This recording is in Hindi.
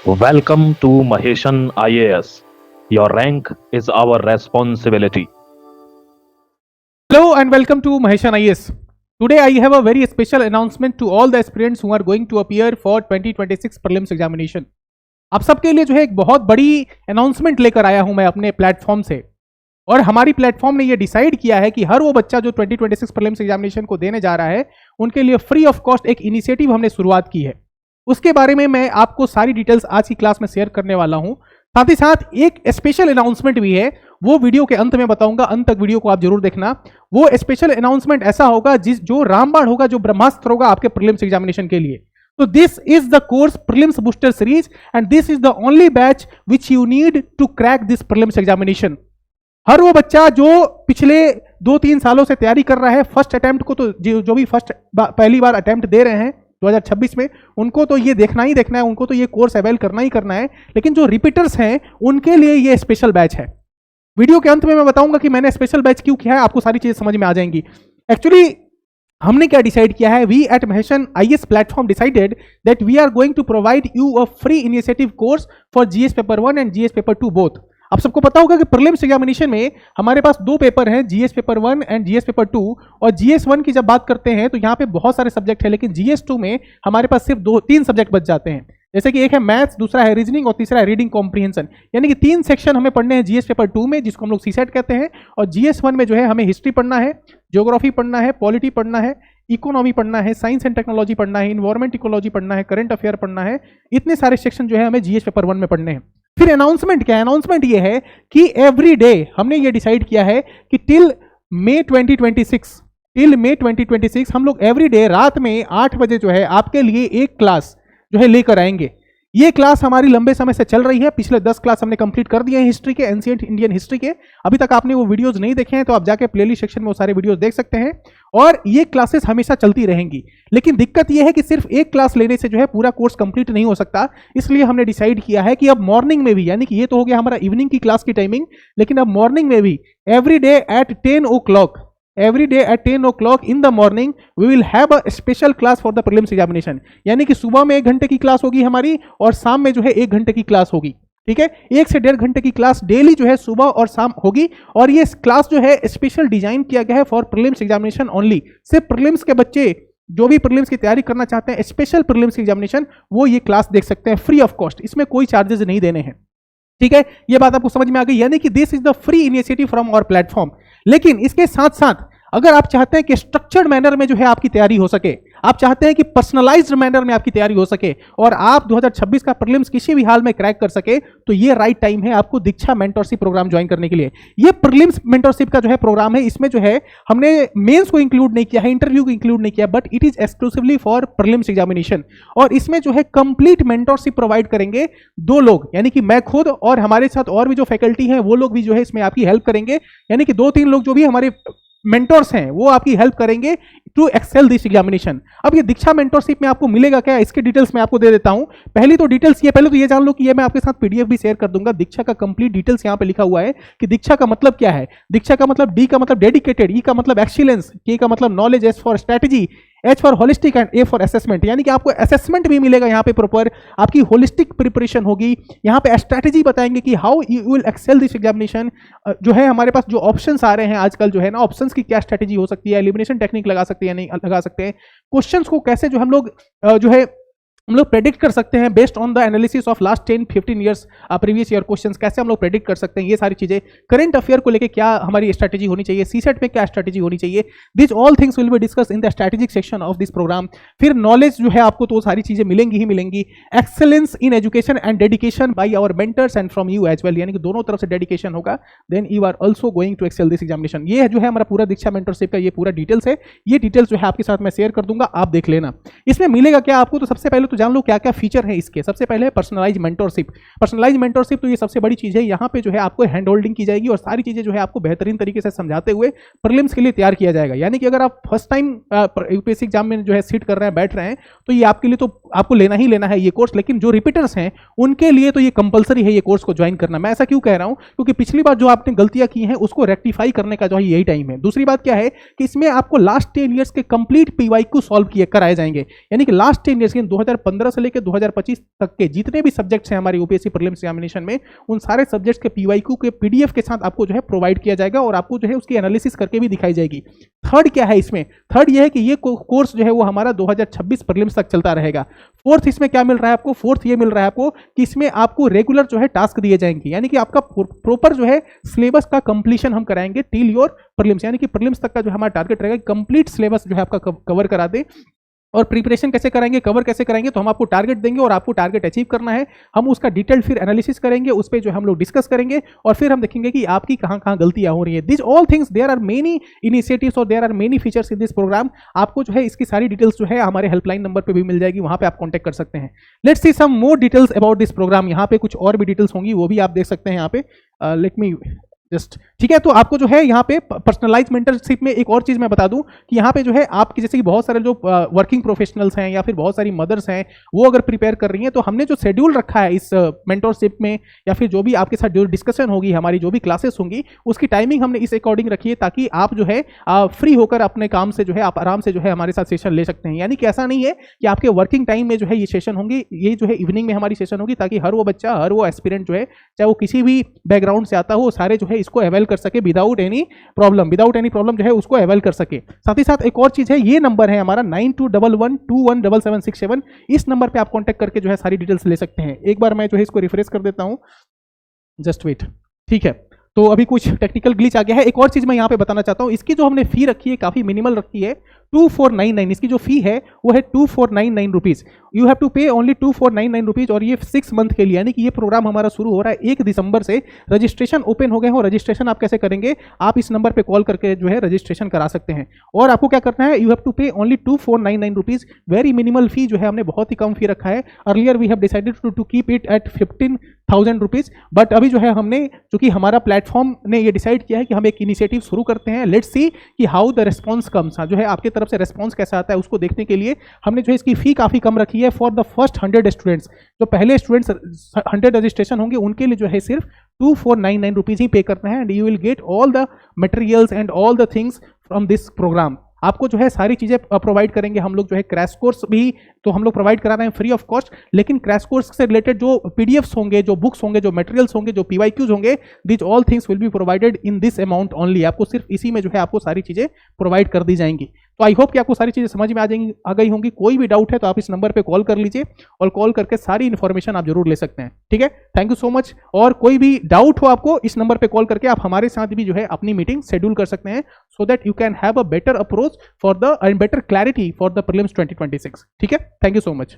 Welcome to Maheshan IAS. Your rank is our responsibility. Hello and welcome to Maheshan IAS. Today I have a very special announcement to all the aspirants who are going to appear for 2026 prelims examination. आप सबके लिए जो है एक बहुत बड़ी अनाउंसमेंट लेकर आया हूं मैं अपने प्लेटफॉर्म से, और हमारी प्लेटफॉर्म ने ये डिसाइड किया है कि हर वो बच्चा जो 2026 प्रीलिम्स एग्जामिनेशन को देने जा रहा है उनके लिए फ्री ऑफ कॉस्ट एक इनिशिएटिव हमने शुरुआत की है। उसके बारे में मैं आपको सारी डिटेल्स आज की क्लास में शेयर करने वाला हूं। साथ ही साथ एक स्पेशल अनाउंसमेंट भी है, वो वीडियो के अंत में बताऊंगा, अंत तक वीडियो को आप जरूर देखना। वो स्पेशल अनाउंसमेंट ऐसा होगा जो रामबाण होगा, जो ब्रह्मास्त्र होगा आपके प्रीलिम्स एग्जामिनेशन के लिए। So this is the course prelims booster series and this is the only batch which you need to crack this prelims examination. हर वो बच्चा जो पिछले 2-3 सालों से तैयारी कर रहा है फर्स्ट अटेम्प्ट को, तो जो भी पहली बार अटेम्प्ट दे रहे हैं 2026 में, उनको तो ये देखना ही देखना है, उनको तो ये कोर्स अवेल करना ही करना है। लेकिन जो रिपीटर्स हैं उनके लिए ये स्पेशल बैच है। वीडियो के अंत में मैं बताऊंगा कि मैंने स्पेशल बैच क्यों किया है, आपको सारी चीजें समझ में आ जाएंगी। एक्चुअली हमने क्या डिसाइड किया है, we at Mahesan IAS platform decided that we are going to provide you a free initiative course for GS paper 1 and GS paper 2 both. आप सबको पता होगा कि प्रीलिम्स एग्जामिनेशन में हमारे पास 2 पेपर हैं, GS paper 1 and GS paper 2। और GS 1 की जब बात करते हैं तो यहाँ पे बहुत सारे सब्जेक्ट है, लेकिन GS 2 में हमारे पास सिर्फ 2-3 सब्जेक्ट बच जाते हैं। जैसे कि एक है मैथ्स, दूसरा है रीजनिंग और तीसरा है रीडिंग कॉम्प्रिहेंशन। यानी कि 3 सेक्शन हमें पढ़ने हैं GS पेपर 2 में, जिसको हम लोग CSET कहते हैं। और GS 1 में जो है हमें हिस्ट्री पढ़ना है, ज्योग्राफी पढ़ना है, पॉलिटी पढ़ना है, इकोनॉमी पढ़ना है, साइंस एंड टेक्नोलॉजी पढ़ना है, इन्वायरमेंट इकोलॉजी पढ़ना है, करंट अफेयर पढ़ना है। इतने सारे सेक्शन जो है हमें GS पेपर 1 में पढ़ने हैं। फिर अनाउंसमेंट क्या है? अनाउंसमेंट ये है कि एवरी डे हमने ये डिसाइड किया है कि टिल मई 2026 हम लोग एवरी डे रात में 8 बजे जो है आपके लिए एक क्लास जो है लेकर आएंगे। ये क्लास हमारी लंबे समय से चल रही है, पिछले 10 क्लास हमने कंप्लीट कर दिए हैं हिस्ट्री के, एंशिएंट इंडियन हिस्ट्री के। अभी तक आपने वो वीडियोस नहीं देखे हैं तो आप जाके प्लेलिस्ट सेक्शन में वो सारे वीडियोस देख सकते हैं। और ये क्लासेस हमेशा चलती रहेंगी। लेकिन दिक्कत ये है कि सिर्फ एक क्लास लेने से जो है पूरा कोर्स कंप्लीट नहीं हो सकता। इसलिए हमने डिसाइड किया है कि अब मॉर्निंग में भी, यानी कि ये तो हो गया हमारा इवनिंग की क्लास की टाइमिंग, लेकिन अब मॉर्निंग में भी every day at 10 o'clock in the morning we will have a special class for the prelims examination। यानी कि सुबह में 1 घंटे की क्लास होगी हमारी और शाम में जो है 1 घंटे की क्लास होगी। ठीक है, 1 से 1.5 घंटे की क्लास डेली जो है सुबह और शाम होगी। और ये क्लास जो है स्पेशल डिजाइन किया गया है फॉर प्रीलिम्स एग्जामिनेशन ओनली। सिर्फ प्रीलिम्स के बच्चे जो भी प्रीलिम्स की तैयारी करना चाहते हैं, स्पेशल प्रीलिम्स एग्जामिनेशन, वो ये क्लास देख सकते हैं फ्री ऑफ कॉस्ट। इसमें कोई चार्जेस नहीं देने हैं। ठीक है, ये बात आपको समझ में आ गई। यानी कि this is the free initiative from our platform. लेकिन इसके साथ साथ अगर आप चाहते हैं कि स्ट्रक्चर्ड मैनर में जो है आपकी तैयारी हो सके, आप चाहते हैं कि पर्सनलाइज्ड मैनर में आपकी तैयारी हो सके और आप 2026 का प्रीलिम्स किसी भी हाल में क्रैक कर सके, तो ये राइट टाइम है आपको दीक्षा मेंटरशिप प्रोग्राम ज्वाइन करने के लिए। ये प्रीलिम्स मेंटरशिप का जो है प्रोग्राम है, इसमें जो है हमने मेंस को इंक्लूड नहीं किया है, इंटरव्यू को इंक्लूड नहीं किया, but it is exclusively for prelims examination. और इसमें जो है कंप्लीट मेंटरशिप प्रोवाइड करेंगे 2 लोग, यानी कि मैं खुद और हमारे साथ और भी जो फैकल्टी हैं वो लोग भी जो है इसमें आपकी हेल्प करेंगे। यानी कि 2-3 लोग जो भी हमारे मेंटर्स हैं वो आपकी हेल्प करेंगे टू एक्सेल दिस एग्जामिनेशन। अब ये दीक्षा मेंटरशिप में आपको मिलेगा क्या, इसके डिटेल्स मैं आपको दे देता हूं। पहले तो डिटेल्स पहले तो ये जान लो कि ये मैं आपके साथ PDF भी शेयर कर दूंगा। दीक्षा का कंप्लीट डिटेल्स यहां पे लिखा हुआ है कि दीक्षा का मतलब क्या है। दीक्षा का मतलब, D का मतलब डेडिकेटेड, E का मतलब एक्सीलेंस, K का मतलब knowledge, S for strategy, H for holistic and A for assessment. यानी कि आपको असेसमेंट भी मिलेगा यहाँ पे प्रॉपर, आपकी होलिस्टिक प्रिपरेशन होगी। यहाँ पे स्ट्रेटेजी बताएंगे कि how you will excel this examination. जो है हमारे पास जो ऑप्शंस आ रहे हैं आजकल जो है ना, ऑप्शंस की क्या स्ट्रेटेजी हो सकती है, एलिमिनेशन टेक्निक लगा सकते हैं या नहीं लगा सकते हैं, क्वेश्चंस को कैसे जो हम लोग जो है हम लोग प्रेडिक्ट कर सकते हैं based on the analysis of last 10-15 years previous year questions, कैसे हम लोग प्रेडिक्ट कर सकते हैं, ये सारी चीजें। करंट अफेयर को लेके क्या हमारी स्ट्रेटेजी होनी चाहिए, CSET में क्या स्ट्रेटेजी होनी चाहिए, this all things will be discuss in the strategic section of this program. फिर नॉलेज जो है आपको तो सारी चीजें मिलेंगी ही मिलेंगी। Excellence in education and dedication by our mentors and from you as well, यानी कि दोनों तरफ से डेडिकेशन होगा, then you are also going to excel this examination. ये जो है हमारा पूरा दीक्षा मेंटरशिप का ये पूरा डिटेल्स है। ये डिटेल्स जो है आपके साथ मैं शेयर कर दूंगा, आप देख लेना। इसमें मिलेगा क्या आपको, तो सबसे पहले तो जान लो क्या क्या फीचर है इसके। सबसे पहले पर्सनलाइज मेंटरशिप। पर्सनलाइज मेंटरशिप तो ये सबसे बड़ी चीज है। यहाँ पे जो है आपको हैंड होल्डिंग की जाएगी और सारी चीजें जो है आपको बेहतरीन तरीके से समझाते हुए प्रीलिम्स के लिए तैयार किया जाएगा। यानी कि अगर आप फर्स्ट टाइम UPSC एग्जाम में जो है सीट कर रहे हैं, बैठ रहे हैं, तो ये आपके लिए तो आपको लेना ही लेना है ये कोर्स। लेकिन जो रिपीटर्स हैं उनके लिए तो ये कंपलसरी है ये कोर्स को ज्वाइन करना। मैं ऐसा क्यों कह रहा हूं, क्योंकि पिछली बार जो आपने गलतियां की हैं उसको रेक्टिफाई करने का जो है यही टाइम है। दूसरी बात क्या है कि इसमें आपको लास्ट 10 ईयर्स के कंप्लीट PYQ सॉल्व किए कराए जाएंगे। यानी कि लास्ट 10 ईयर्स के 2015 से लेकर 2025 तक के जितने भी सब्जेक्ट्स हैं हमारे यूपीएससी प्रीलिम्स एग्जामिनेशन में, उन सारे सब्जेक्ट्स के पीवाईक्यू के पीडीएफ के साथ आपको जो है प्रोवाइड किया जाएगा और आपको जो है उसकी एनालिसिस करके भी दिखाई जाएगी। थर्ड क्या है इसमें? थर्ड ये है कि ये कोर्स जो है वो हमारा 2026 प्रीलिम्स तक चलता रहेगा। फोर्थ इसमें क्या मिल रहा है आपको? फोर्थ ये मिल रहा है आपको कि इसमें आपको रेगुलर जो है टास्क दिए जाएंगे, यानी कि आपका प्रॉपर जो है सिलेबस का कंप्लीशन हम कराएंगे टिल योर प्रीलिम्स, यानी कि प्रीलिम्स तक का जो हमारा टारगेट रहेगा कंप्लीट सिलेबस जो है आपका कवर करा दे। और प्रिपरेशन कैसे कराएंगे, कवर कैसे कराएंगे, तो हम आपको टारगेट देंगे और आपको टारगेट अचीव करना है। हम उसका डिटेल्ड फिर एनालिसिस करेंगे, उस पर जो हम लोग डिस्कस करेंगे और फिर हम देखेंगे कि आपकी कहां कहां गलतियां हो रही है। This all things, there are many initiatives और there are many features in this program. आपको जो है इसकी सारी डिटेल्स जो है हमारे हेल्पलाइन नंबर पे भी मिल जाएगी, वहां पे आप कॉन्टैक्ट कर सकते हैं। Let's see some more details about this program. यहाँ पे कुछ और भी डिटेल्स होंगी, वो भी आप देख सकते हैं यहाँ पे। लेट मी जस्ट, ठीक है। तो आपको जो है यहाँ पे पर्सनलाइज मेंटरशिप में एक और चीज मैं बता दूं कि यहाँ पे जो है आपकी जैसे कि बहुत सारे जो वर्किंग प्रोफेशनल्स हैं या फिर बहुत सारी मदर्स हैं, वो अगर प्रिपेयर कर रही हैं, तो हमने जो शेड्यूल रखा है इस मेंटरशिप में या फिर जो भी आपके साथ जो डिस्कशन होगी, हमारी जो भी क्लासेस होंगी, उसकी टाइमिंग हमने इस अकॉर्डिंग रखी है ताकि आप जो है फ्री होकर अपने काम से जो है आप आराम से जो है हमारे साथ सेशन ले सकते हैं। यानी कि ऐसा नहीं है कि आपके वर्किंग टाइम में जो है ये सेशन होंगे, ये जो है इवनिंग में हमारी सेशन होगी, ताकि हर वो बच्चा, हर वो एस्पिरेंट जो है, चाहे वो किसी भी बैकग्राउंड से आता हो, सारे जो है इसको अवेल कर सके विदाउट एनी प्रॉब्लम जो है उसको अवेल कर सके। साथ ही साथ एक और चीज है, ये नंबर है हमारा 9211217767। इस नंबर पे आप कांटेक्ट करके जो है सारी डिटेल्स ले सकते हैं। एक बार मैं जो है इसको रिफ्रेश कर देता हूं, जस्ट वेट, ठीक है। तो अभी कुछ टेक्निकल ग्लिच आ गया है। एक और चीज मैं यहाँ पे बताना चाहता हूँ, इसकी जो हमने फी रखी है काफी मिनिमल रखी है, 2499। इसकी जो फी है वो है 2499 rupees. You have to pay only 2499 rupees, और ये 6 मंथ के लिए, यानी कि ये प्रोग्राम हमारा शुरू हो रहा है 1 दिसंबर से। रजिस्ट्रेशन ओपन हो गए हो। रजिस्ट्रेशन आप कैसे करेंगे? आप इस नंबर पे कॉल करके जो है रजिस्ट्रेशन करा सकते हैं। और आपको क्या करना है, you have to pay only 2499 rupees. Very minimal fee जो है हमने बहुत ही कम फी रखा है। Earlier we have decided to keep it at 15,000 rupees, but अभी जो है हमने, चूंकि हमारा प्लेटफॉर्म ने ये डिसाइड किया है कि हम एक इनिशिएटिव शुरू करते हैं, लेट्स सी कि हाउ द रिस्पॉन्स कम्स, जो है आपके तरफ से रिस्पॉन्स कैसा आता है उसको देखने के लिए हमने जो है इसकी फी काफी कम रखी है। फॉर द फर्स्ट 100 स्टूडेंट्स, जो पहले स्टूडेंट्स 100 रजिस्ट्रेशन होंगे, उनके लिए जो है सिर्फ 2499 रुपीज ही पे करना है, and you will get all the materials and all the things from this program. आपको जो है सारी चीजें प्रोवाइड करेंगे हम लोग। जो है क्रैश कोर्स भी तो हम लोग प्रोवाइड करा रहे हैं फ्री ऑफ कॉस्ट, लेकिन क्रैश कोर्स से रिलेटेड जो पीडीएफ्स होंगे, जो बुक्स होंगे, जो मटेरियल्स होंगे, जो पीवाईक्यूज होंगे, this all things will be provided in this amount only. आपको सिर्फ इसी में जो है आपको सारी चीजें प्रोवाइड कर दी जाएंगी। तो आई होप कि आपको सारी चीजें समझ में आ गई होंगी। कोई भी डाउट है तो आप इस नंबर पे कॉल कर लीजिए, और कॉल करके सारी इन्फॉर्मेशन आप जरूर ले सकते हैं, ठीक है। Thank you so much. और कोई भी डाउट हो आपको, इस नंबर पे कॉल करके आप हमारे साथ भी जो है अपनी मीटिंग शेड्यूल कर सकते हैं, so that you can have a better approach for the end better clarity for the prelims 2026, ठीक है। Thank you so much.